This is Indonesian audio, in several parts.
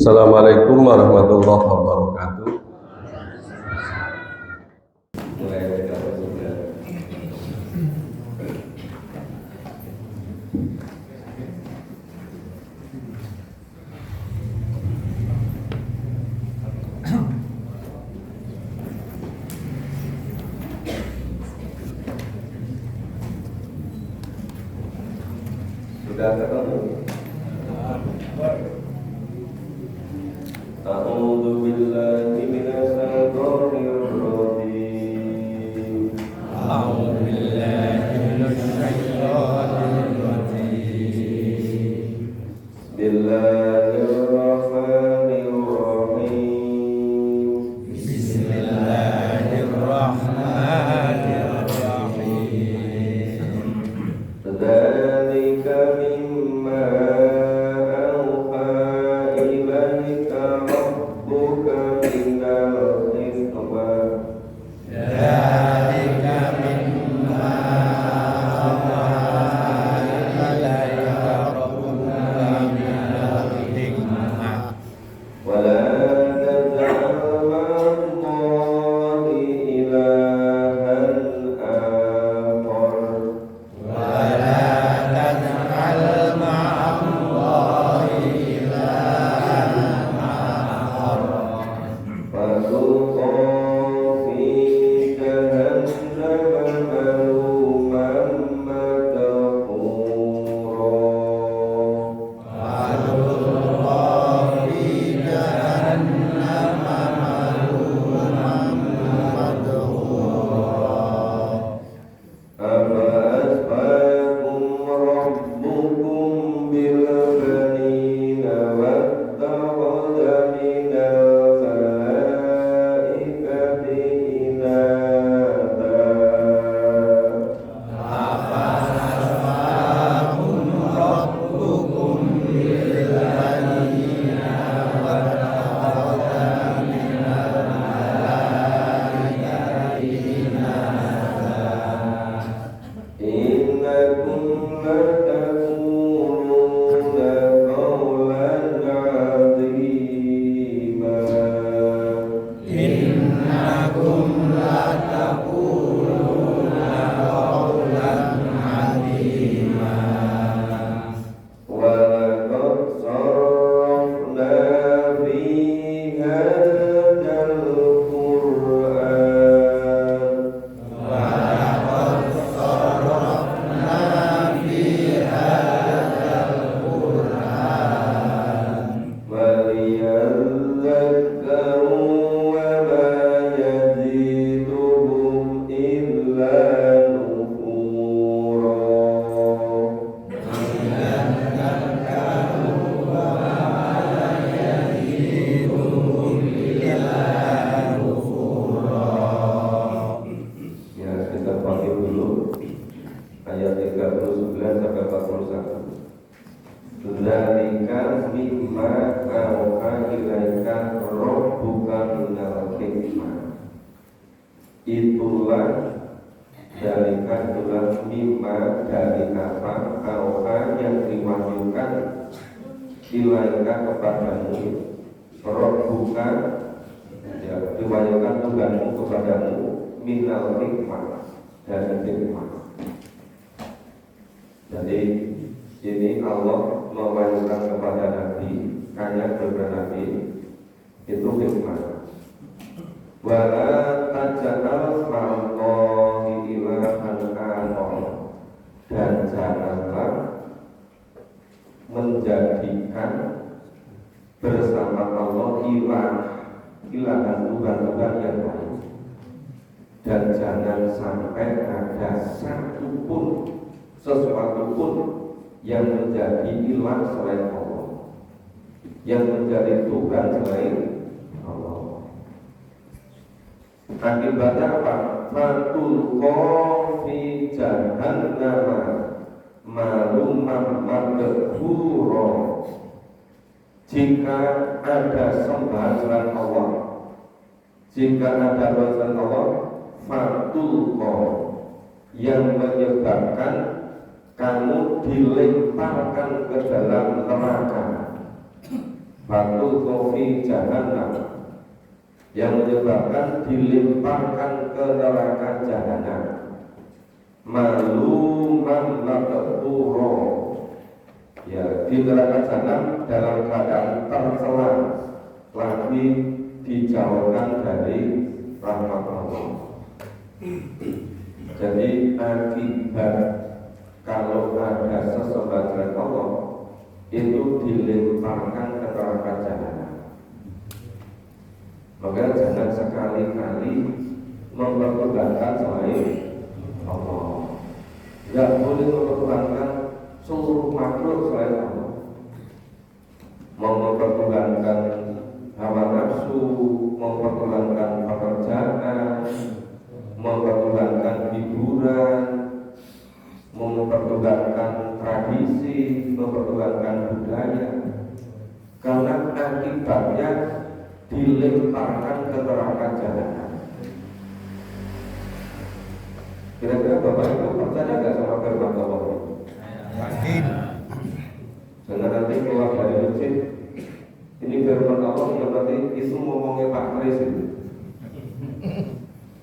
Assalamualaikum warahmatullahi wabarakatuh. Mulai kita sudah. Sudah ketemu. A'udzu billahi minasyaitonir rajim. A'udzu billahi minasyaitonir rajim. Bismillahirrahmanirrahim. Bismillahirrahmanirrahim. Dzalika mimma auha ilaika rabbuka minal hikmah. Dzalika mimma ilaika rabbuka minal hikmah. Wala taj'al ma'allahi ilahan akhar. Wa la taj'al ma'allahi ilahan akhar. Fatulqa fi jahannam maluman madhura. Afa-asfaakum rabbukum bil banina wattakhadha minal malaikati inatha. Innakum latakuluna qawlan 'azima. Innakum lataquluna qawlan 'azima. Wa laqad sarrafna fi hadzal Qur'an Wa laqad sarrafna fi hadzal Qur'an waliyadhakkaru wa ma yaziduhum illa nufura. Ya, kita pakai dulu ayat 39 sampai 41. Dzalika mimma auha ilaika rabbuka minal hikmah. Itulah dzalika itulah mimma dari apa auha yang diwahyukan ilaika kepadamu rabbuka, ya, diwahyukan Tuhanmu kepadamu minal hikmah, dari hikmah. Jadi ini Allah mewahyukan kepada Nabi, kayak kepada Nabi itu hikmah. Wala taj'al ma'allahi ilahan akhar, dan janganlah menjadikan bersama Allah ilahan Tuhan-Tuhan yang lain. Dan jangan sampai ada sesuatu pun yang menjadi ilah selain Allah, yang menjadi Tuhan selain Allah. Akibatnya apa? Fatulqa fi jahannam maluman madhura. Jika ada sembahan selain Allah, jika ada selain Allah, fatulqa, yang menyebabkan kamu dilemparkan ke dalam neraka batu kofi jahanam, yang menyebabkan dilemparkan ke neraka jahanam. Maluman madhuro, ya, di neraka jahanam dalam keadaan tercela, lagi dijauhkan dari rahmat Allah. Jadi akibat kalau ada sesembah selain Allah itu dilemparkan ke neraka jahanam. Maka jangan sekali-kali mempertuhankan selain Allah. Tidak boleh mempertuhankan seluruh makhluk selain Allah. Mempertuhankan hawa nafsu, mempertuhankan pekerjaan, mempertuhankan hiburan, mempertuhankan tradisi, mempertuhankan budaya. Karena akibatnya dilemparkan ke neraka jahanam. Kira-kira Bapak Ibu percaya nggak sama firman Allah ini? Yakin. Jangan nanti keluar dari masjid, ini firman Allah yang nanti itu ngomongnya Pak Kris itu.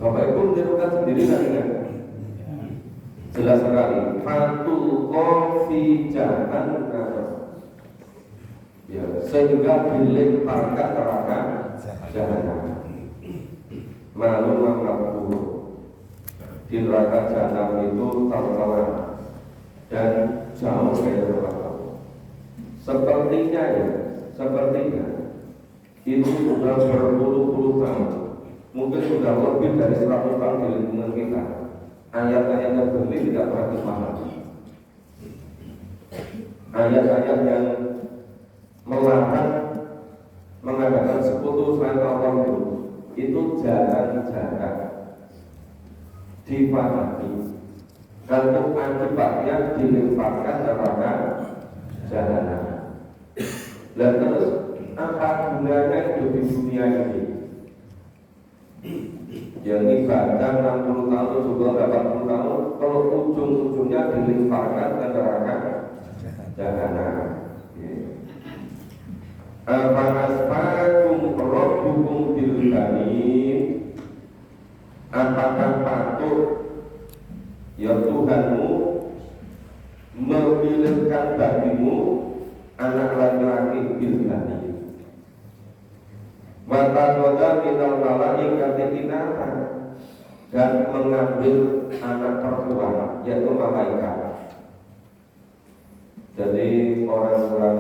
Bapak Ibu menirukan sendiri kan ya? Jelas sekali. Fatul kofi jahanam, ya, sehingga dilemparkan neraka jahanam. Malu mengabur di neraka jahanam itu tercela dan jauh dari rahmat Allah. Sepertinya itu sudah berpuluh-puluh tahun, mungkin sudah lebih dari 100 tahun di lingkungan kita. Ayat-ayat yang berbeda tidak pernah dipahami. Ayat-ayat yang melarang mengadakan sekutu selain Allah itu jarang-jarang dipahami. Kalau akibatnya dilemparkan neraka jahanam. Dan terus apa gunanya hidup di dunia ini? Yang ibadah 60 tahun, juga 80 tahun, kalau ujung-ujungnya dilemparkan ke neraka jahanam. Apakah rabbukum bil banin? Apakah patut ya Tuhanmu memilihkan bagimu anak laki-laki bil banin? Mata doa minal malaikati inatha, dan mengambil anak perempuan yaitu malaikat. Jadi orang-orang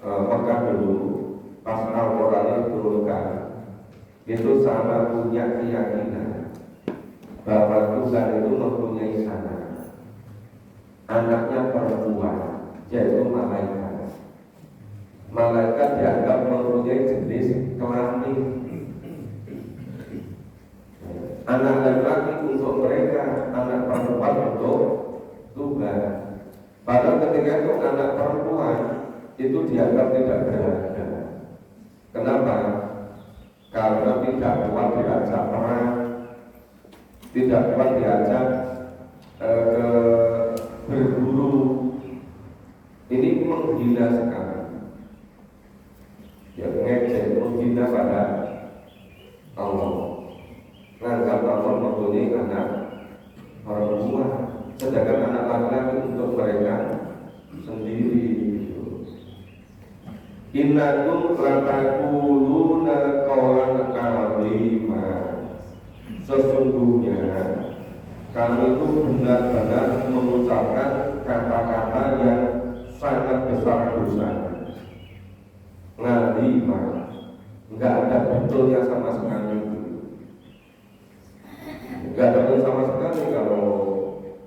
Mekah dulu pas Al-Quran diturunkan itu sama punya keyakinan bahwa Tuhan itu mempunyai anak, anaknya perempuan yaitu malaikat. Malaikat dianggap mempunyai jenis kelamin. Anak laki-laki untuk mereka, anak perempuan untuk Tuhan. Padahal ketika itu anak perempuan itu dianggap tidak berharga. Kenapa? Karena tidak kuat diajak perang, tidak kuat diajak berburu. Ini menghina sekali. Ya, ngejek, menghina pada Allah. Menganggap Allah mempunyai anak perempuan, sedangkan anak laki-laki untuk mereka sendiri. Innakum latakuluna qawlan azima. Sesungguhnya kami itu benar-benar mengucapkan kata-kata yang sangat besar dosanya. Ngazima, enggak ada betulnya sama sekali. Enggak ada betul sama sekali kalau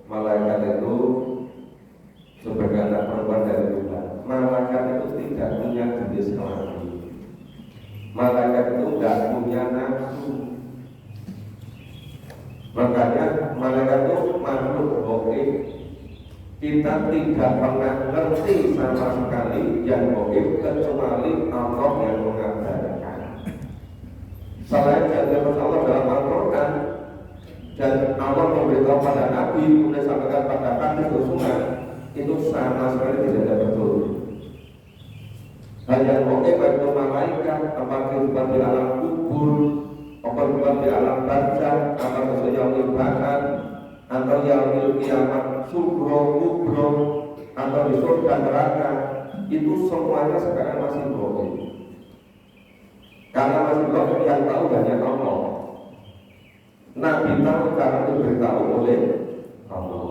malaikat itu sebagai anak perempuan dari Tuhan. Malaikat itu tidak punya jenis kelamin. Malaikat itu tidak punya nafsu. Makanya malaikat itu makhluk gaib. Kita tidak pernah ngerti sama sekali yang gaib kecuali Allah yang mengabarkan. Selain yang Allah dalam Al-Quran dan Allah memberitahu pada Nabi, kemudian sampaikan pada hadis Rasulullah, itu sama sekali tidak ada betul. Hal yang goib itu malaikat, apa kehidupan di alam kubur, apa kehidupan di alam barzakh, apa kehidupan yaumil ba'ats, atau yaumil kiamat, sugro, kubro, atau di surga neraka, itu semuanya sekarang masih goib. Karena masih goib yang tahu hanya Allah. Nabi tahu karena diberitahu oleh Allah.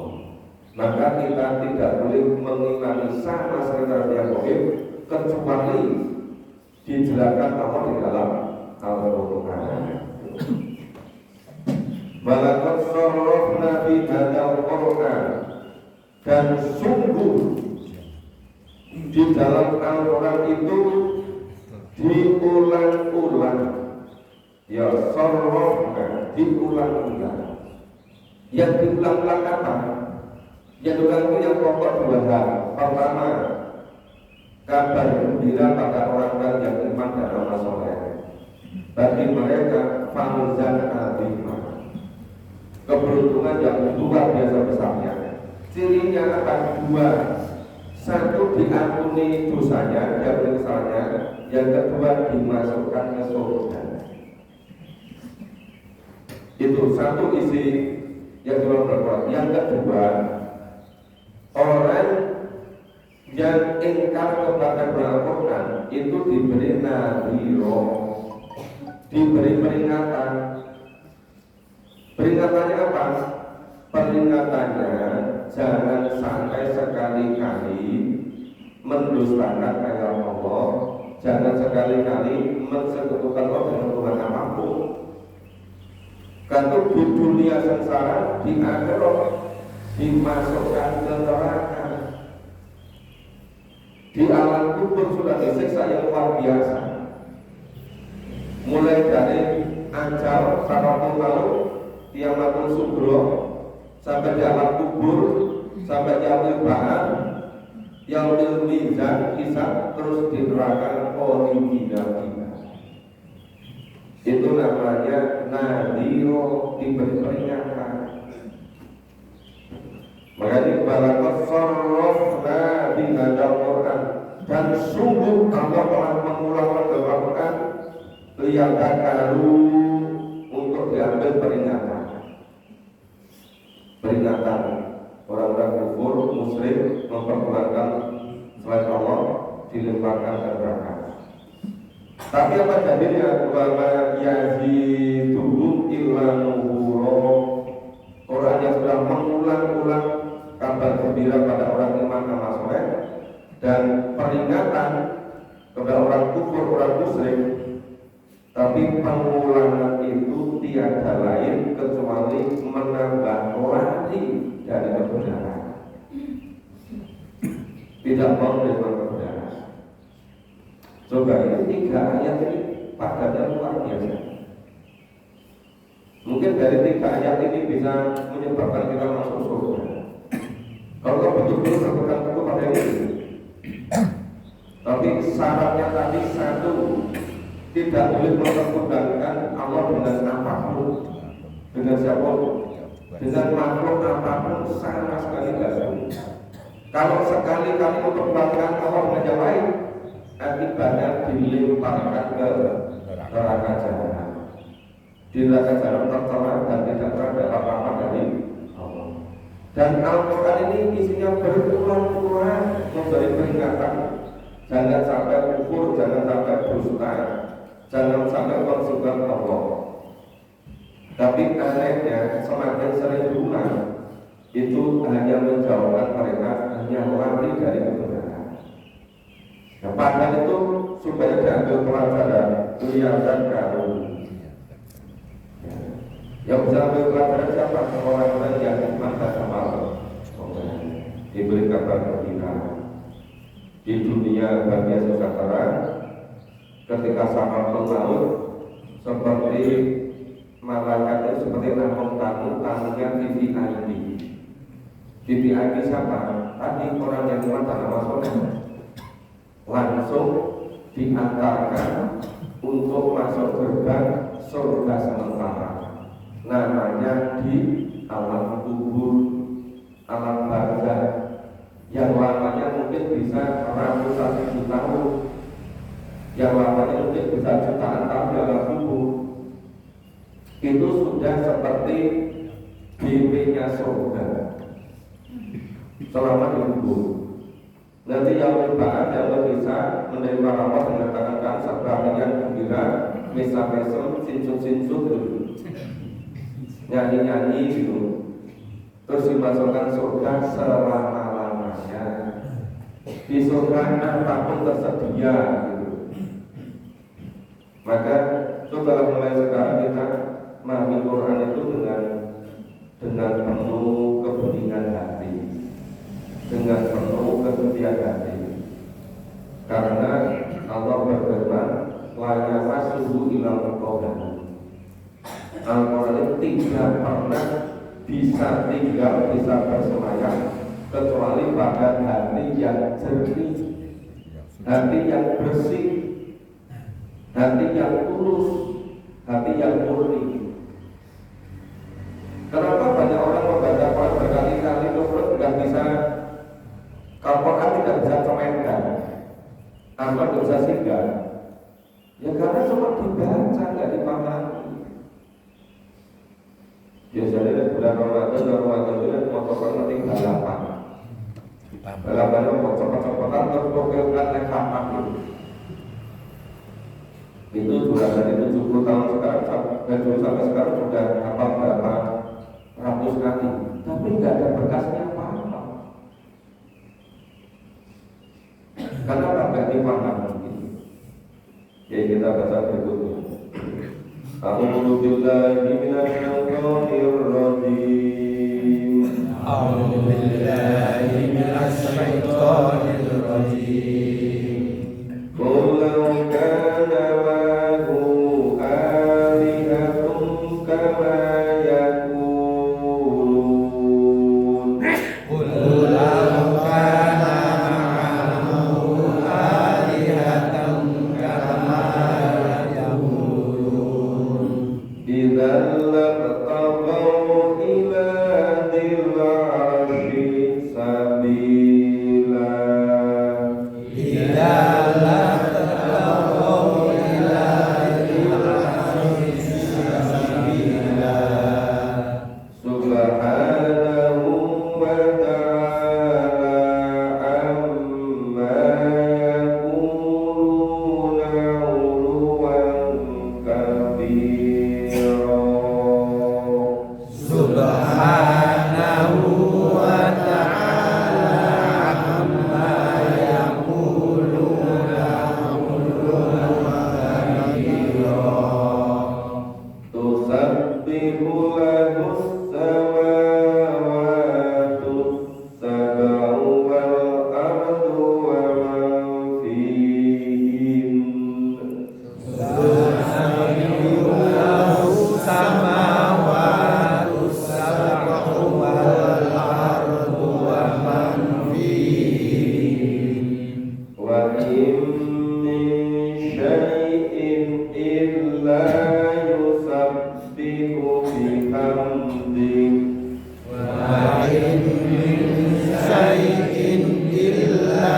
Maka kita tidak boleh mengimani sama sekali yang goib kecuali dijelaskan Allah di dalam Al-Quran. Malaikat sarrafna fi hadzal Quran, dan sungguh di dalam Al-Quran itu diulang-ulang, ya sarrafna, diulang-ulang. Yang diulang-ulang apa? Yang diulang itu yang pokok dua hal. Pertama, kabar gembira pada orang-orang yang iman dan amal soleh. Bagi mereka fauzan azimah, keberuntungan yang luar biasa besarnya. Cirinya ada dua. Satu, diampuni dosanya, diampuni kesalahannya. Yang kedua, dimasukkan ke surga. Itu satu isi yang dilakukan. Yang kedua, orang yang ingkar kepada Al-Quran itu diberi nadhiro, diberi peringatan. Peringatannya apa? Peringatannya jangan sampai sekali-kali mendustakan ayat Allah, jangan sekali-kali mensekutukan Allah dengan Tuhan apapun. Kalau di dunia sengsara, di akhirat dimasukkan ke neraka. Di alam kubur sudah disiksa yang luar biasa, mulai dari ajal, saratul maut, kiamatul sugro, sampai di alam kubur, sampai yaumil ba'ats, yaumil mizan, hisab, terus di neraka khalidina. Itu namanya nadhiro, diberi peringatan. Makanya balaqad sarrafna di hadzal Quran, dan sungguh Allah telah mengulang Al-Quran liyadakaru, untuk diambil peringatan. Peringatan orang-orang kufur, musyrik, memperbuatkan selain Allah, dilemparkan ke neraka. Tapi apa jadinya? Wa ma yaziduhum illa nufura. Orang yang sudah mengulang-ulang kabar gembira pada orang iman amal soleh dan peringatan kepada orang kufur, orang musyrik, tapi pengulangan itu tiada lain kecuali menambah lari dari kebenaran, tidak mau menerima kebenaran. Coba ini 3 ayat ini padanya luar biasa. Mungkin dari 3 ayat ini bisa menyebabkan kita masuk surga. Kalau betul-betul berpegang teguh pada ini. Tapi syaratnya tadi satu, tidak boleh memperbudakan Allah dengan apapun, dengan siapapun, dengan makhluk apapun, sama sekali tidak boleh. Kalau sekali-kali memperbudakan Allah dengan yang lain, akibatnya dilemparkan ke neraka jahanam. Di neraka jahanam tercela dan tidak ada apa-apa dari Allah. Dan Al-Quran ini isinya berulang-ulang memberi peringatan. Jangan sampai kufur, jangan sampai dusta, jangan sampai mensucikan Allah. Tapi anehnya semakin sering diulang, itu hanya menjauhkan mereka, hanya lari dari kebenaran. Nah, padahal itu supaya diambil pelajaran, kelihatan kamu. Yang bisa ambil pelajaran siapa? Orang-orang yang iman dan amal diberi kabar gembira di dunia bahagia sejahtera, ketika sakaratul maut seperti malaikat itu seperti namun tamunya VVIP. VVIP siapa? Tadi orang yang iman dan amal soleh langsung diantarkan untuk masuk gerbang surga sementara. Namanya di alam kubur, alam barzakh, yang lamanya mungkin bisa ratusan ribu tahun. yang lamanya mungkin bisa jutaan tahun dalam tubuh, itu sudah seperti BP-nya surga selama di tubuh. Nanti yang berbahas yang bisa menerima rahmat dengan tangan serta yang gembira, mesem sinsut nyanyi gitu, terus dimasukkan surga selama-lamanya. Di surga apapun tersedia gitu. Maka coba mulai sekarang kita memahami Quran itu dengan penuh kebeningan hati, dengan penuh kesucian hati. Karena Allah berfirman, la yamassuhu illa al-mutahharun. Al-Quran tidak pernah bisa tinggal, bisa bersemayam kecuali pada hati yang jernih, hati yang bersih, hati yang tulus, hati yang murni. Kenapa banyak orang membaca Quran berkali-kali terus tidak bisa, kalau Quran tidak bisa cemenkan, apa bisa singgah? Ya karena cuma dibaca, nggak dipahami. Biasanya bulan Ramadan itu motor nanti balapan mau cepat-cepatan terus pokoknya naik kapan gitu. Itu durasi itu 70 tahun sekarang sampai sekarang sudah hafal berapa ratus kali, tapi nggak ada berkasnya apa-apa. Karena nggak dipahami gitu. Jadi kita baca berikutnya. A'udzu billahi minasyaitonir rajim. A'udzu billahi minasyaitonir rajim. Qul law kana ma'ahu alihatun kama yaqulun. Qul law kana ma'ahu alihatun kama yaqulun. Idzal labtaghaw ila dzil 'arsy sabila. Subhanahu wa ta'ala amma yaquluna 'uluwan kabira. Subhanahu wa ta'ala amma yaquluna 'uluwan kabira. Tusabbihu lahus samawatu sab'u wal ardu wa man fihin. Tusabbihu lahu samawatu sab'u wal ardu wa man fihin. Wa in min syai'in illa yusabbihu bihamdihi. Wa in min syai'in illa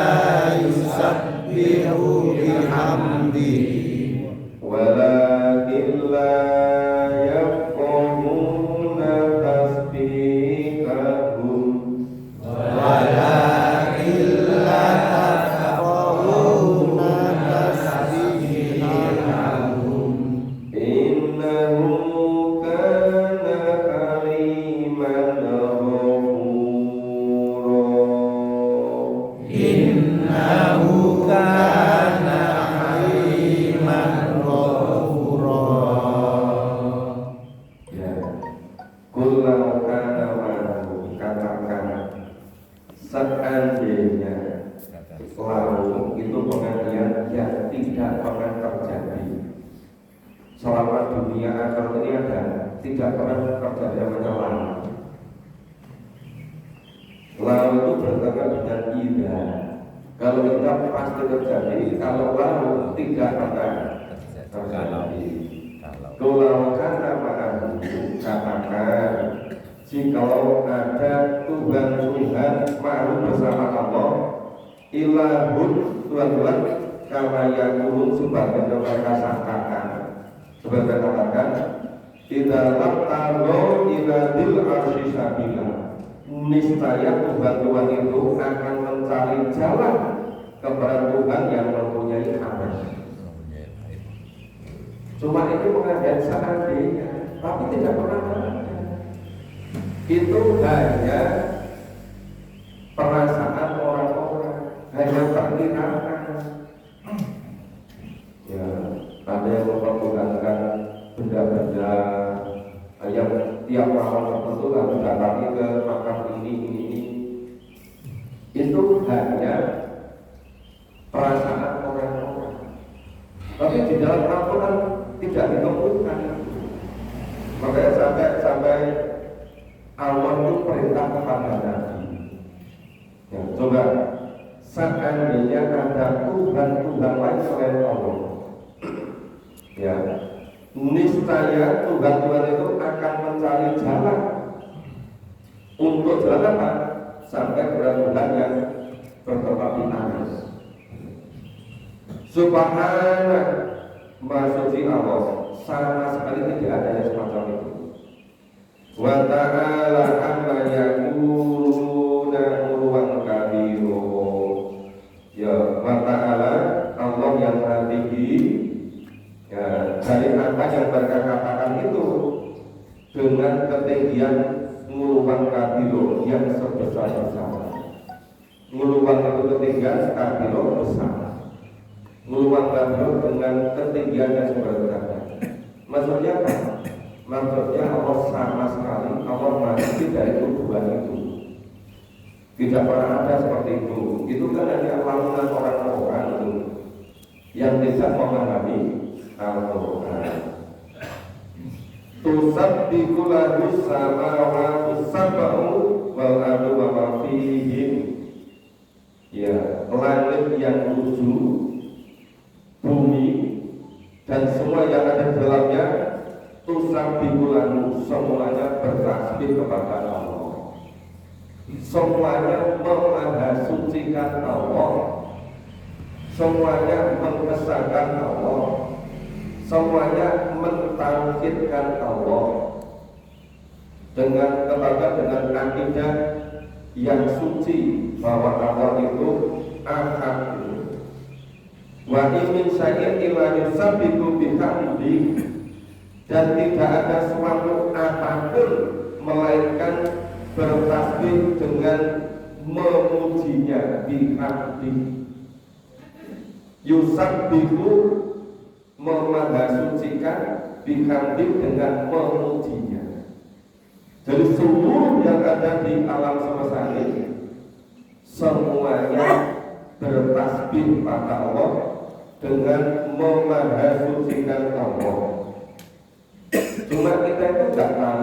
yusabbihu bihamdihi. Walakin la yafqahuna tasbihahum. Walakin la tafqahuna tasbihahum. Innahu kana haliman ghafura. Innahu kana haliman ghafura. Ya, kullau kana ma'ahu, katakan seandainya lalu itu pengertian yang tidak pernah terjadi selama dunia akhirat ini ada, tidak pernah terjadi yang menyelam. Lalu itu bertengkar dengan ida. Kalau kita pasti terjadi, kalau lalu tidak pernah terjadi. Kalau kata ma'ahu, katakan jikalau ada Tuhan ma'ahu bersama Allah, ilahun Tuhan kama kurung sebagai mereka sangkakan. Sebagai katakan tidak tahu iladil arsy sabila. Niscaya Tuhan itu akan mencari jalan kepada Tuhan yang mempunyai arsh. Cuma itu pengajian seandainya, tapi tidak pernah ada. Itu hanya perasaan orang-orang, hanya perkiraan. Ya, ada yang mempergunakan benda-benda yang tiap malam tertentu harus datangi ke makam ini. Itu hanya perasaan orang-orang. Tapi di dalam Al-Quran tidak ditemukan. Makanya sampai Allah itu perintah kepada Nabi. Ya, coba seandainya ada Tuhan lain selain Allah, ya, niscaya Tuhan itu akan mencari jalan untuk jalan apa? Sampai kepada Tuhan yang bertempat di atas. Subhanallah, maksudnya Allah sama sekali tidak ada yang semacam itu. Wa ta'ala amma yaquluna uluwan kabiru. Ya, wa ta'ala Allah yang tinggi. Ya, dari apa yang mereka katakan itu dengan ketinggian uluwan kabiru yang sebesar-besar. Uluwan itu ketinggian kabiru besar. Uluwan kabiru dengan ketinggian yang sebesar. Maksudnya apa? Maksudnya Allah sama sekali Allah masih dari tubuhan itu. Tidak pernah ada seperti itu. Itu kan hanya lamunan orang-orang itu yang tidak memahami Al-Quran. Tusabbihu lahu samawati sab'u wal ardu wa ma fihim. Ya, langit yang 7, bumi dan semua yang ada di dalamnya, tusabbihu lahu, semuanya bertasbih kepada Allah. Semuanya memahasucikan Allah. Semuanya mengesahkan Allah. Semuanya mentauhidkan Allah dengan akidah yang suci bahwa Allah itu ahad. Wa in syai'in illa yusabbihu bihamdi, dan tidak ada suatu apapun melainkan bertasbih dengan memujinya. Bihamdi, yusabbihu, memahasucikan, bihamdi dengan memujinya. Jadi seluruh yang ada di alam semesta ini semuanya bertasbih pada Allah dengan memahasucikan Allah. Cuma kita itu tidak tahu.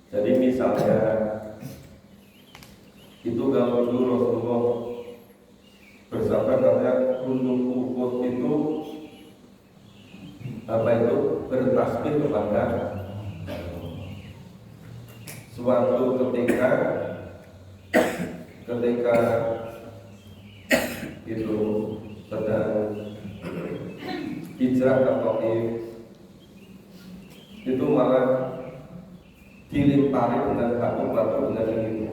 Jadi misalnya itu kalau dulu Rasulullah bersabda katanya Gunung Uhud itu bertasbih kepada suatu ketika itu sedang hijrah ke Taif, itu malah dilimpari dengan batu dengan ini.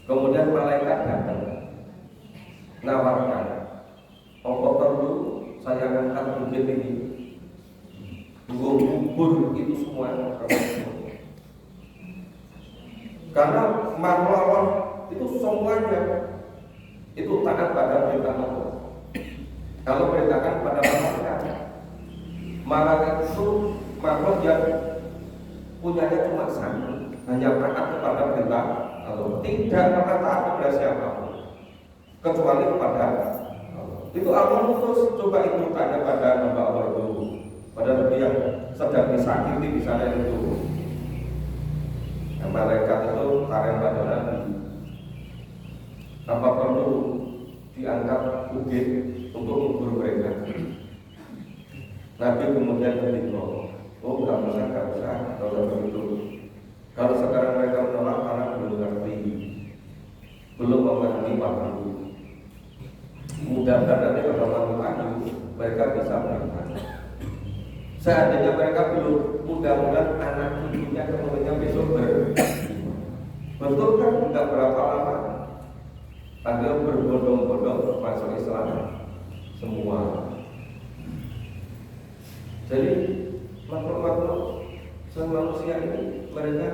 Kemudian malaikat datang nawarkan, apa perlu saya angkat bukit ini, kubur itu semua. Karena makhluk Allah itu semuanya itu taat pada perintah Allah. Kalau perintahkan pada malaikat itu makhluk yang punyanya cuma satu, hanya taat kepada perintah Allah, tidak pernah taat kepada siapapun kecuali kepada Allah. Itu Allah terus coba itu tanya pada hamba Allah itu, pada Nabi yang sedang disakiti di sana itu. Yang malaikat itu tanya pada Nabi, apa perlu diangkat bukit untuk menghibur mereka? Nabi kemudian berkata, oh nggak usah, kalau begitu Kalau sekarang mereka menolak karena belum ngerti, belum memahami waktu. Mudah-mudahan nanti kalau memahami mereka bisa berangkat. Seandainya mereka belum, mudah-mudahan anak cucunya kemudian besok betul kan tidak berapa lama ada berbondong-bondong masuk Islam semua. Jadi makhluk-makhluk manusia ini mereka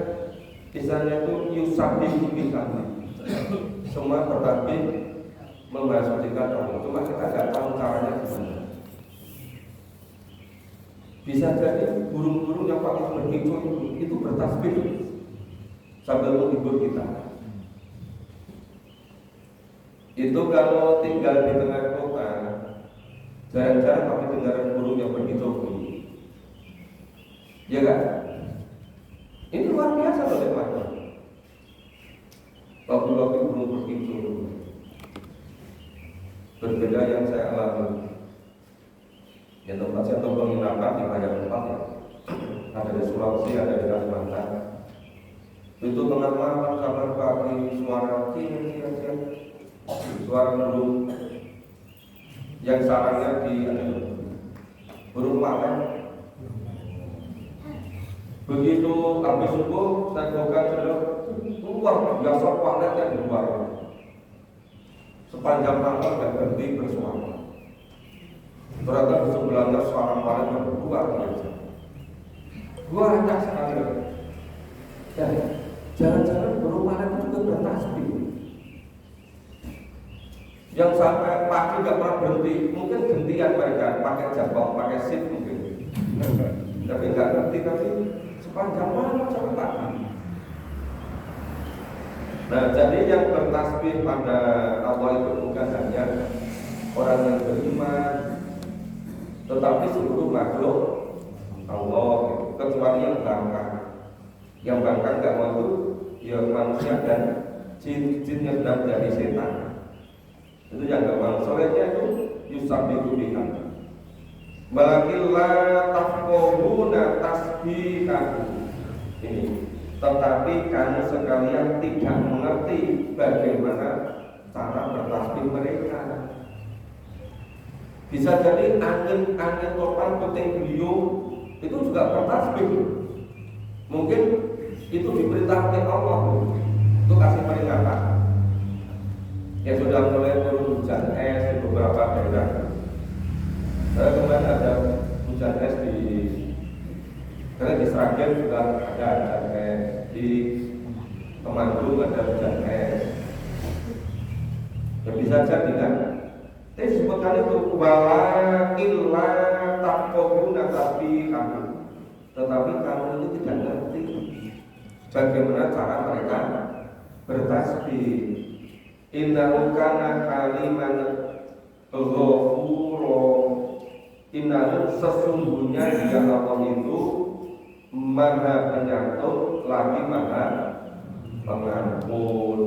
misalnya itu yusabihu bihamdi, semua bertasbih memasukikan Allah. Cuma kita tidak tahu caranya gimana. Bisa jadi burung-burung yang pakai berkicau itu bertasbih sambil menghibur kita. Itu kalau tinggal di tengah kota, jarang-jarang kami dengar burung yang berkicau. Ya kan? Ini luar biasa loh teman-teman. Waktu-waktu burung berkicau berbeda yang saya alami. Ya tempat saya penginapan di banyak tempat ya. Ada di Sulawesi, ada di Kalimantan. Itu tengah malam sampai pagi suara kira-kira suara burung yang sarangnya di burung malam. Begitu habis subuh saya buka sudah luar biasa panasnya di luar. Sepanjang malam tidak berhenti bersuara. Ternyata di sebelahnya suara paling luar biasa. Banyak sekali. Dan jangan-jangan burung malam itu juga bertasbih. Yang sampai pagi nggak pernah berhenti, mungkin gantian mereka pakai jabang, pakai shift mungkin. Tapi nggak ngerti tapi sepanjang malam sampai pagi. Nah, jadi yang bertasbih pada Allah itu bukan hanya orang yang beriman, tetapi seluruh makhluk Allah, kecuali yang bangkang. Yang bangkang nggak mau itu ya manusia dan jin yang dari setan. Itu yang nggak mau. Soalnya itu yusabihu biha. Balakilla tafqahuna tasbihahu. Ini. Tetapi kamu sekalian tidak mengerti bagaimana cara bertasbih mereka. Bisa jadi angin topan puting beliung itu juga bertasbih. Mungkin itu diperintah oleh Allah untuk kasih peringatan. Ya sudah mulai turun hujan es di beberapa daerah. Saya kemarin ada hujan es karena di Sragen juga ada hujan es, di Temanggung ada hujan es. Ya bisa jadi kan. Tapi sebutkan itu walakilla taqawuna tapi kamu. Tetapi kamu ini tidak ngerti bagaimana cara mereka bertasbih. Innahu kana kaliman ghafura. Innahu sesungguhnya dia Allah itu Maha Penyantun lagi Maha Pengampun.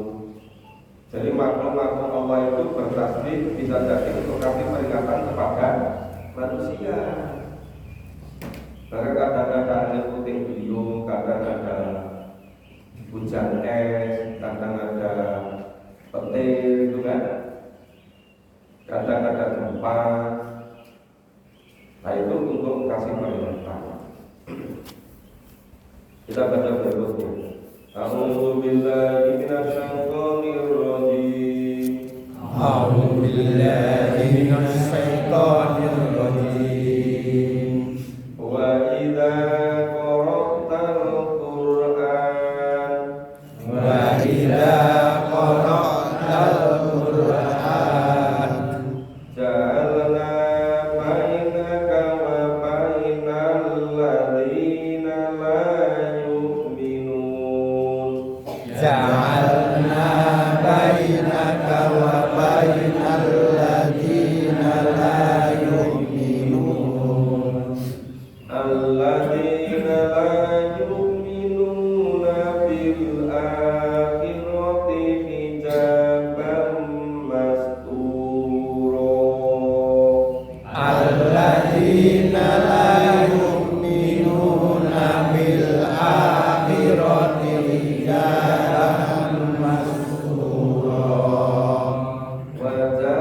Jadi makhluk-makhluk Allah itu bertasbih bisa jadi untuk kasih peringatan kepada manusia. Karena kadang-kadang ada puting beliung, kadang ada hujan es, kadang ada petir, itu kan. Kadang ada gempa. Nah itu untuk kasih peringatan. Kita baca berikutnya. A'udzu billahi minasy syaithanir rajim. A'udzu billahi minasy syaithanir rajim. Wa idza qara'tal Qur'an Wa idza qara'tal Qur'an ja'alna bainaka wa bainal ladzina la yu'minun. ja'alna bainaka wa bainal ladzina la yu'minun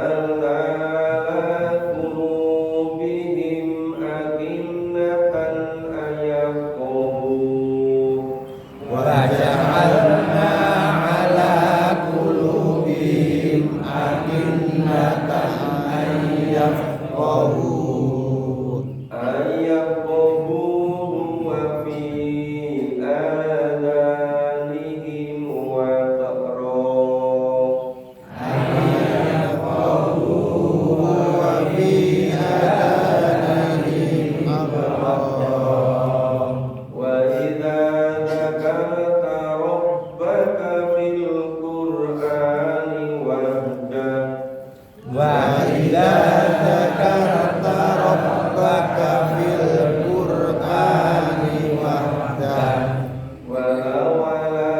ja'alna ala qulubihim akinnatan ayafqahu وجعلنا على قلوبهم أكنة أن يفقهوا wa fi adanihim waqra وفي آذانهم وقرا wa idza dzakarta rabbaka fil qur'ani wahdah وإذا ذكرت ربك في القرآن وحده ولو على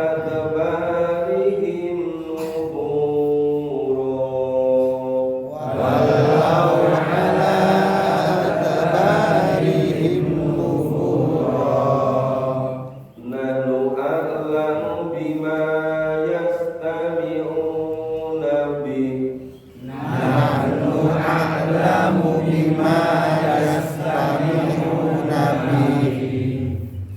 أدبارهم نفورا ولو على أدبارهم نفورا نحن أعلم بما يستمعون به نحن أعلم بما يستمعون به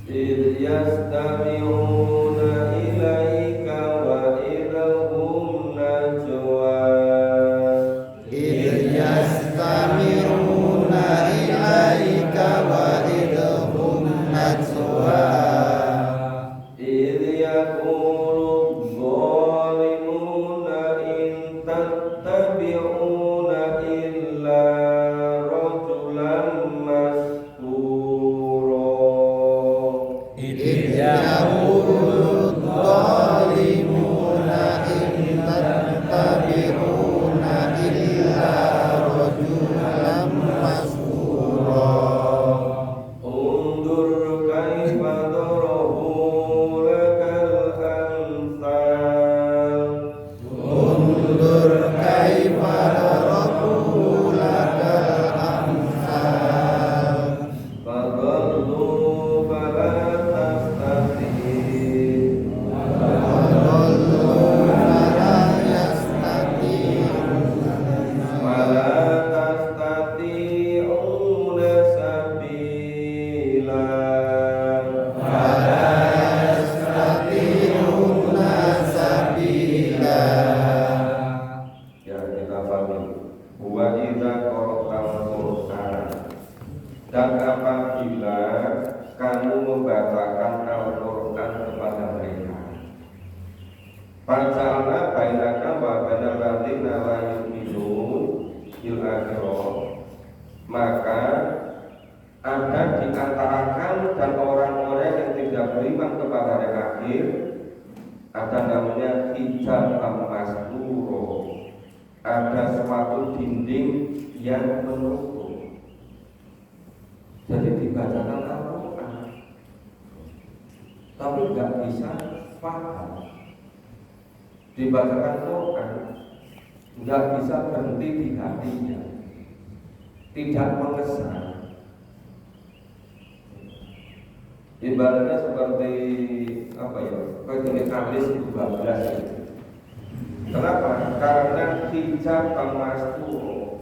إذ يستمعون إليك وإذ هم نجوى إذ يستمعون إليك وإذ هم نجوى إذ يقول الظالمون إن تتبعون إلا رجلا مسحورا إذ يقول الظالمون إن تتبعون إلا رجلا مسحورا انظر كيف ضربوا لك الأمثال انظر كيف ضربوا لك الأمثال فضلوا فلا تستطيع وضلوا فلا يستطيعون ولا تستطيعون سبيلا ولا يستطيعون سبيلا Ya kita pahami wa idza qara'tal Qur'an dan apabila kamu membacakan Al-Qur'an kepada mereka Faja'alna bainaka wa bainal ladzina la yu'minun bil akhirah maka ada di antara kamu dan orang-orang yang tidak beriman kepada hari akhir ada namanya hijab al-masduro ada suatu dinding yang menutup jadi dibacakan Al-Quran tapi nggak bisa paham dibacakan Quran nggak bisa berhenti di hatinya tidak mengesan ibaratnya seperti apa ya seperti alis 12 itu. Kenapa? Karena hijab al-mastur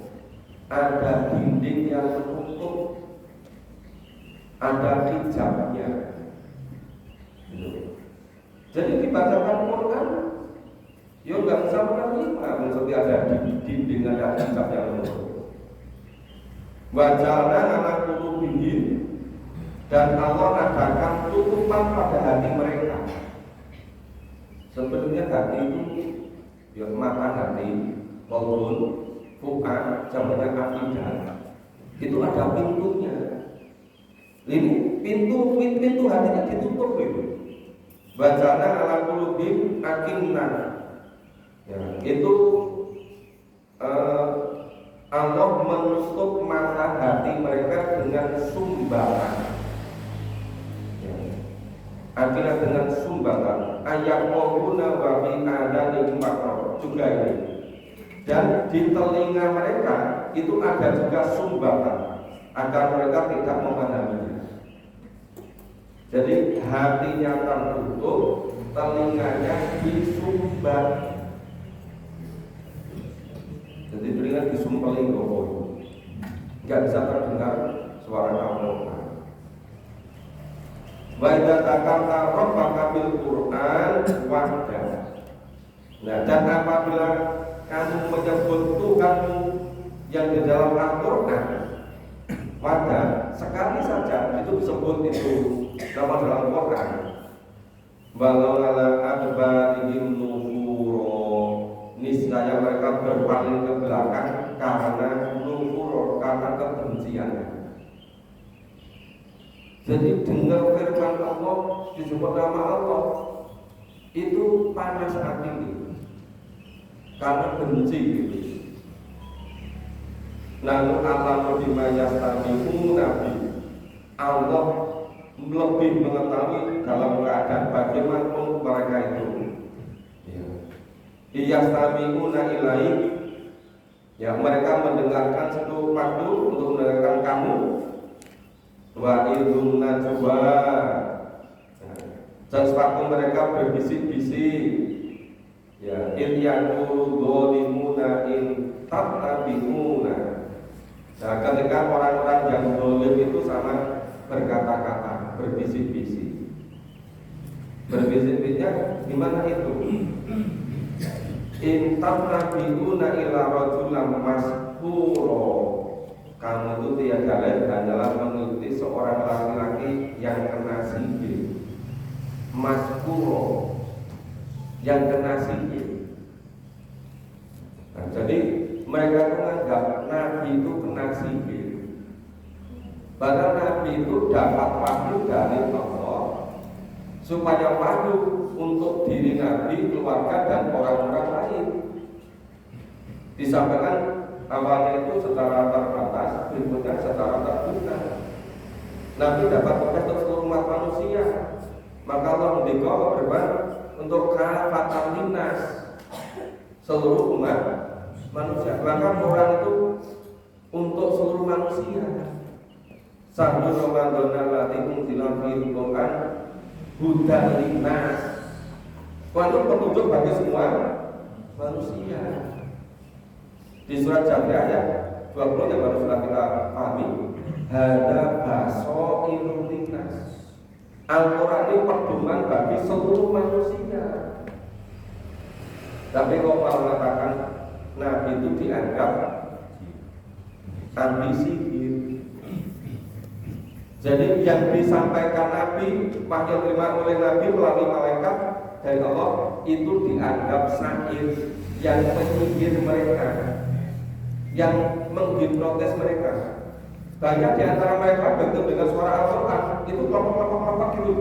ada dinding yang menutup ada hijabnya jadi dibacakan Quran ya nggak bisa menerima seperti ada dinding ada hijab yang menutup wajahnya anak qulubihim dan Allah adakan tutupan pada hati mereka. Sebenarnya hati itu ya mata hati, qalbun, fu'ad, jamaknya afidah. Itu ada pintunya. Ini pintu hatinya ditutup itu. Bacana ala qulubihim akinnah. Ya, itu Allah menutup mata hati mereka dengan sumbangan. Akhirnya dengan sumbangan ayat mohuna wa fi adanihim waqar juga ini dan di telinga mereka itu ada juga sumbangan agar mereka tidak memahaminya. Jadi hatinya tertutup, telinganya disumbat. Jadi telinga disumpeli gowo, nggak bisa terdengar suara kamu. Wa idza takarta rabbaka bil Qur'an wahda. Nah, dan apabila kamu menyebut Tuhanmu yang di dalam Al-Qur'an wahda, sekali saja itu disebut itu nama dalam Quran. Walau ala adbarihim nufuro, niscaya mereka berpaling ke belakang karena nufuro, karena kebencian. Jadi dengar firman Allah disebut nama Allah itu panas hati karena benci gitu. Lalu Allah bimayastami'u nabi, Allah lebih mengetahui dalam keadaan bagaimana mereka itu. Iyastami'una ilaih, ya mereka mendengarkan satu waktu untuk mendengarkan kamu. Wa idhum najwa, dan sewaktu mereka berbisik-bisik, ya ilyanu dolimuna in tattabi'una. Nah, ketika orang-orang yang dolim itu sama berkata-kata, berbisik-bisik. Berbisik-bisiknya gimana itu? In tattabi'una ila rajulam maskuro. Kamu itu tiada lain hanyalah mengikuti seorang laki-laki yang kena sihir. Maskuro, yang kena sihir. Nah, jadi mereka menganggap Nabi itu kena sihir. Padahal Nabi itu dapat wahyu dari Allah supaya wahyu untuk diri Nabi, keluarga dan orang-orang lain. Disampaikan awalnya itu secara terbatas, berikutnya secara terbuka. Nabi dapat wahyu untuk seluruh umat manusia. Maka Allah mendikau berban untuk kafatan linnas, seluruh umat manusia. Maka Quran itu untuk seluruh manusia. Sahur Ramadan lati unzila fil Quran hudan linnas. Quran itu petunjuk bagi semua manusia. Di surat Jabriyah ayat 20 yang baru sudah kita pahami, hada basoirul linnas. Al-Quran ini pedoman bagi seluruh manusia. Tapi kalau mengatakan Nabi itu dianggap anti sihir. Jadi yang disampaikan Nabi, wahyu terima oleh Nabi melalui malaikat dari Allah itu dianggap sahir, yang menyihir mereka, yang menghipnotis mereka. Banyak di antara mereka begitu dengan suara Al-Quran itu kelompok-kelompok gitu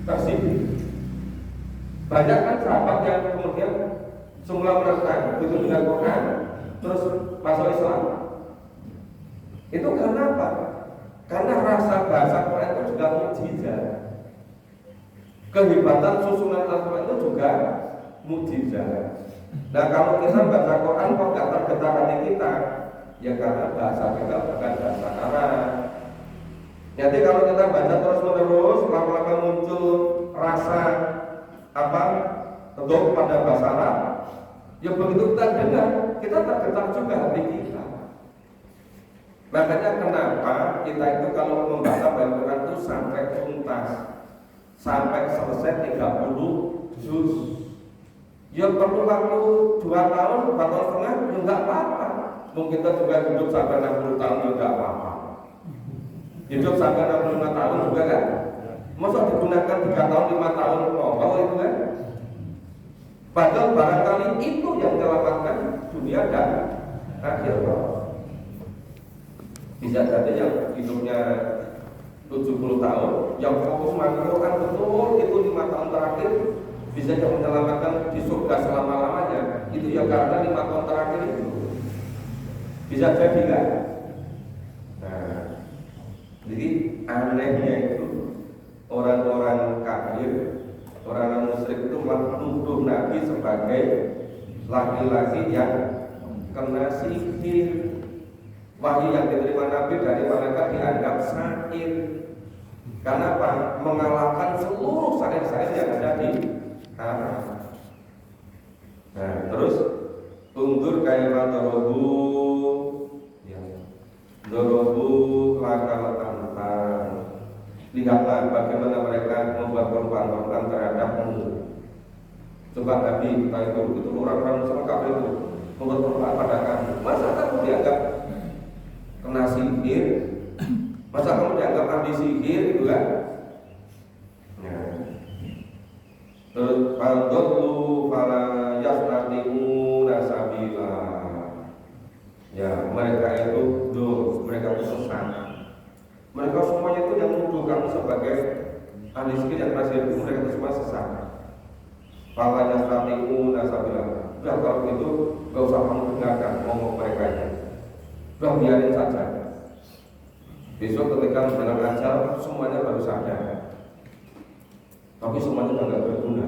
tersihir. Banyak kan sahabat yang kemudian semula menentang begitu dengan Quran terus masuk Islam. Itu karena apa? Karena rasa bahasa Quran itu juga mukjizat. Kehebatan susunan Al-Quran itu juga mukjizat. Nah, kalau kita baca Quran kok gak tergetar hati kita, ya karena bahasa kita bukan bahasa Arab. Jadi kalau kita baca terus menerus, lama-lama muncul rasa teguh pada bahasa Arab, ya begitu kita dengar, kita tergetar juga hati kita. Makanya kenapa kita itu kalau membaca Al-Quran itu sampai tuntas, sampai selesai 30 juz. Ya perlu waktu 2 tahun, 4 tahun setengah, ya nggak apa-apa. Mungkin kita juga hidup sampai 60 tahun, ya nggak apa-apa. Hidup sampai 65 tahun juga kan. Masa digunakan 3 tahun, 5 tahun, kalau itu kan. Padahal barangkali itu yang menyelamatkan dunia dan akhir. Bisa jadi yang hidupnya 70 tahun, yang fokus mengamalkan betul itu 5 tahun terakhir, bisa yang menyelamatkan di surga selama-lamanya. Itu ya karena 5 tahun terakhir itu. Bisa jadi kan? Nah, jadi anehnya itu orang-orang kafir, orang-orang musyrik itu menuduh Nabi sebagai laki-laki yang kena sihir. Wahyu yang diterima Nabi dari malaikat dianggap sahir. Karena apa? Mengalahkan seluruh sahir-sahir yang ada di Arab. Nah, terus Undur kaya dorobu, ya, dorobu lakal antar. Lihatlah bagaimana mereka membuat korban-korban terhadapmu. Coba Nabi kita itu orang-orang Muslim kafir itu membuat korban pada kamu. Masa kamu dianggap kena sihir? Masa kamu dianggap ahli sihir gitu kan? Ya. Terus fadlu fala yastati'u nasabila. Ya, mereka itu mereka itu sesat. Mereka semuanya itu yang menuduh kamu sebagai ahli sihir yang masih hidup, mereka itu semua sesat. Fala yastati'u nasabila. Udah kalau itu gak usah kamu dengarkan ngomong mereka itu. Udah biarin saja. Besok ketika mendengar ajal semuanya baru sadar. Tapi semuanya tidak berguna.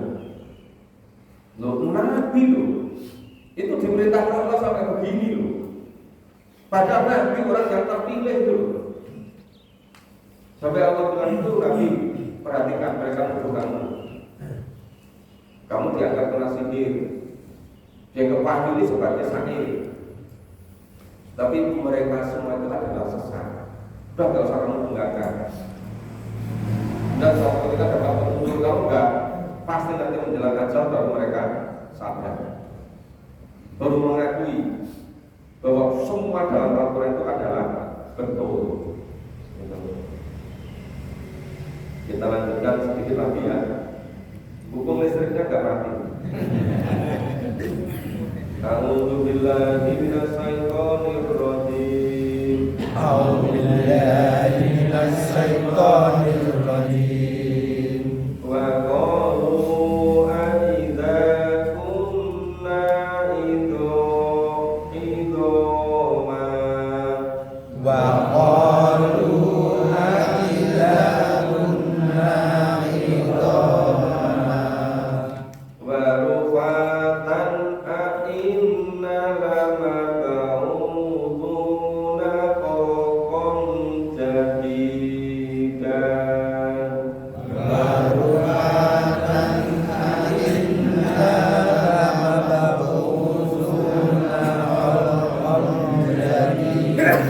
Nabi itu diperintahkan Allah sampai begini loh. Padahal Nabi orang yang terpilih loh. Sampai Allah bilang itu Nabi, perhatikan mereka nuduh kamu. Kamu dianggap kena sihir, dianggap wahyu sebagai sahir. Tapi mereka semua itu adalah sesat. Udah gak usah kamu dengarkan. Dan suatu ketika dapat petunjuk kamu enggak, pasti nanti menjelang ajal baru mereka sadar, baru mengakui bahwa semua dalam Al-Quran itu adalah betul. Kita lanjutkan sedikit lagi ya. Hukum listriknya enggak mati. A'udzu billahi minasyaitonir rajim. A'udzu billahi minasyaitonir rajim. Wa qalu aidza kunna idoma Wa qalu aidza kunna idoma wa rufatan inna lamab'uduna qawqan jadidan. Warufatan inna lamab'utsuna khalqan jadida.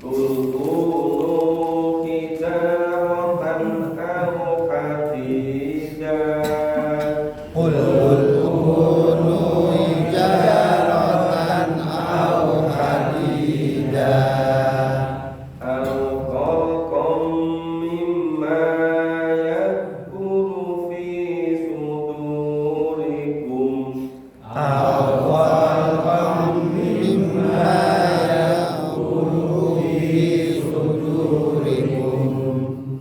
Kulkulu hijaratan aw hadidan. Qul kunu hijaratan aw hadida. Aw khalqan mimma yakulu fi sudurikum. Awalqam mimma yaqulu fi sudurikum.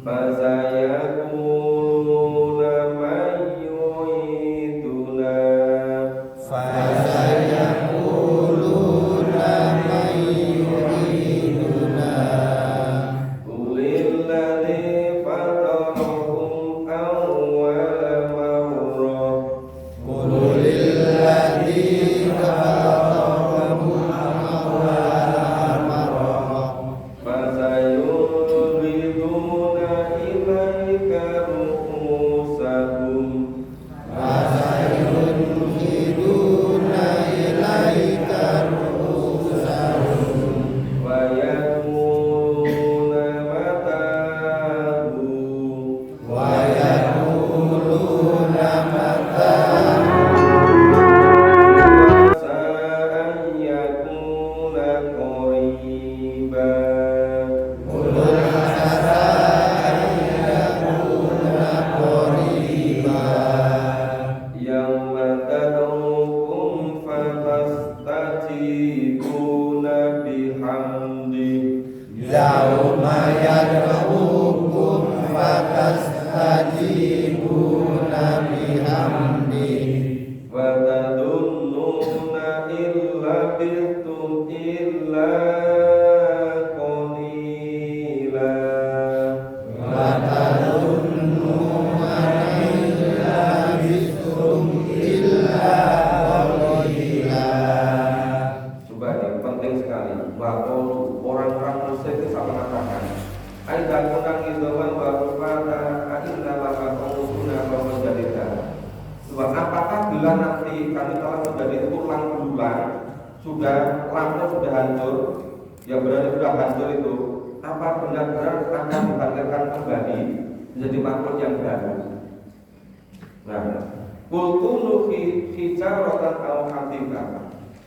Fasayaquluna man yu'iduna. Fasayaquluna man yu'iduna. Qulil ladzi fatarahum awwala marrah. Qulilladzi fatarahum awwala marrah. Fasayuriduna ilaika ru'usahum. Fasayunqiduna ilaika ru'usahum. Wa yaquluna matahu. Wa yaquluna mata Sa'an yakuna qariba. Qul asa an yakuna qariba. Yawma tad'ukum fatastajibuna bihamdi. Yauma yad'ukum fatastajibuna bihamdi. Wa tadunnuna illa bitum illa qalila. Wa tadunnuna illa bisum illa qalila. Coba ini penting sekali. Bahwa orang-orang musyrik itu sama mengatakan, "Aidan kunang idoman wa rufata inna lama qawmuna wa menjadikan." Sebab apakah apabila nanti kami telah menjadi tulang belulang, sudah lampu sudah hancur, ya berarti sudah hancur itu, apa benar-benar akan dibangkitkan kembali menjadi makhluk yang baru? Nah, kultunu hijaratan al hadika,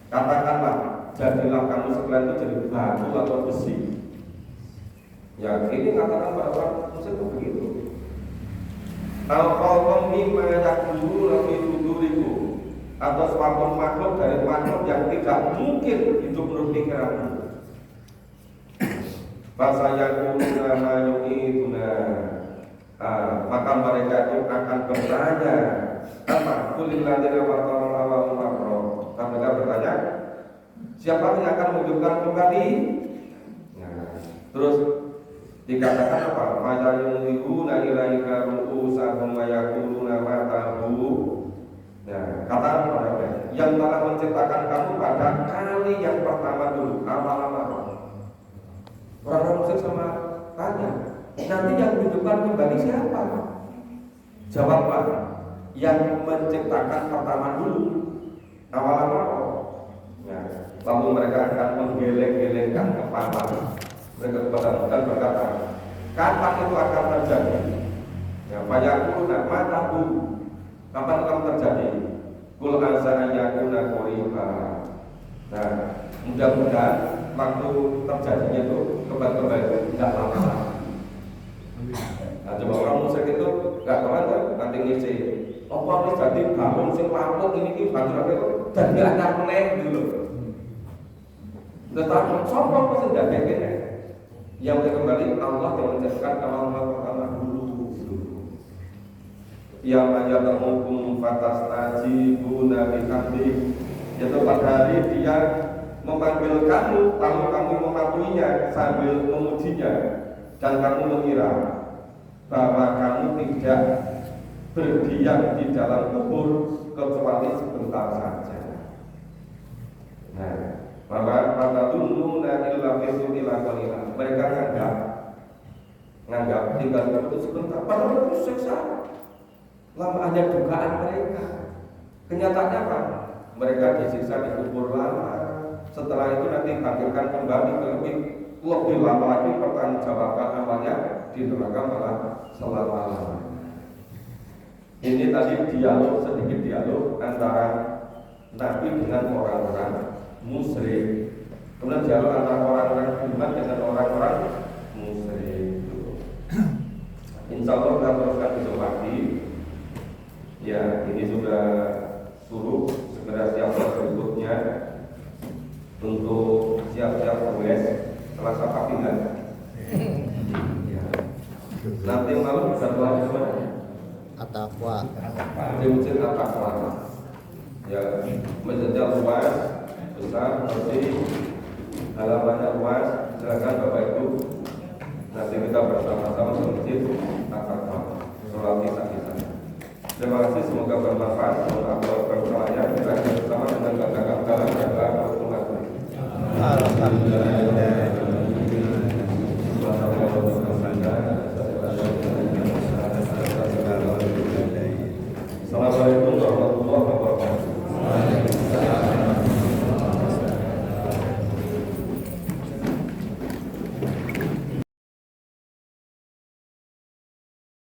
katakanlah jadilah kamu sekalian itu jadi batu atau besi. Ya ini katakan pada orang Muslim itu begitu. Al-Qawqam mimma yakulu lafi suduriku, atau suatu makhluk dari makhluk yang tidak mungkin hidup menurut pikiranmu. Fasayaquluna ma yu'iduna, maka mereka itu akan bertanya apa? Kulil ladzina watarul awal marra. Mereka bertanya, siapa yang akan menghidupkan kembali? Nah, terus dikatakan apa? Mayayunihuna ilaika ru'usahum wa yaquluna matahu. Nah, kata mereka yang telah menciptakan kamu pada kali yang pertama dulu, awal-awal. Orang Muslim sama tanya, nanti yang menghidupkan kembali siapa? Jawablah, yang menciptakan pertama dulu, awal-awal. Nah, lalu mereka akan menggeleng-gelengkan kepala mereka kepada dan berkata, kapan itu akan terjadi? Ya, fayaquluna matahu, kapan akan terjadi? Qul asa yakuna qariba. Nah, mudah-mudahan waktu terjadinya itu kembali tidak lama. Nah, coba orang musyrik itu nggak kawan kan nanti ngisi. Apa harus jadi bangun sing lampung ini bangun apa itu jadi anyar meneh dulu. Tetapi sombong pasti tidak begini. Yang kembali Allah yang menjadikan awal pertama dulu. Yang majalamukum fatastajibuna bihamdi, yaitu pada hari dia memanggil kamu, lalu kamu mematuhinya sambil memujinya, dan kamu mengira bahwa kamu tidak berdiam di dalam kubur kecuali sebentar saja. Nah, maka pada tununa illa fisu illa qalila. Mereka nganggap tinggal itu sebentar, padahal itu siksa. Lama hanya dugaan mereka. Kenyataannya apa? Mereka disiksa di kubur lama. Setelah itu nanti bangkitkan kembali lebih lama lagi, pertanggungjawaban amalnya di neraka malah selama-lamanya. Ini tadi sedikit dialog antara Nabi dengan orang-orang musyrik. Kemudian dialog antara orang-orang iman dengan orang-orang musyrik. Insya Allah kita teruskan besok pagi. Ya, ini sudah suruh segera siap berikutnya untuk siap-siap tulis Selasa pagi kan? Ya. Nanti malam bisa keluar kemana? At-Taqwa. Di masjid At-Taqwa. Ya, masjidnya luas, besar, bersih, halamannya luas. Silakan Bapak Ibu, nanti kita bersama-sama ke masjid At-Taqwa. Sholat isya. Terima kasih, semoga bermanfaat. Semoga berkesalahannya kita bersama dengan kata-kata dalam Alhamdulillah.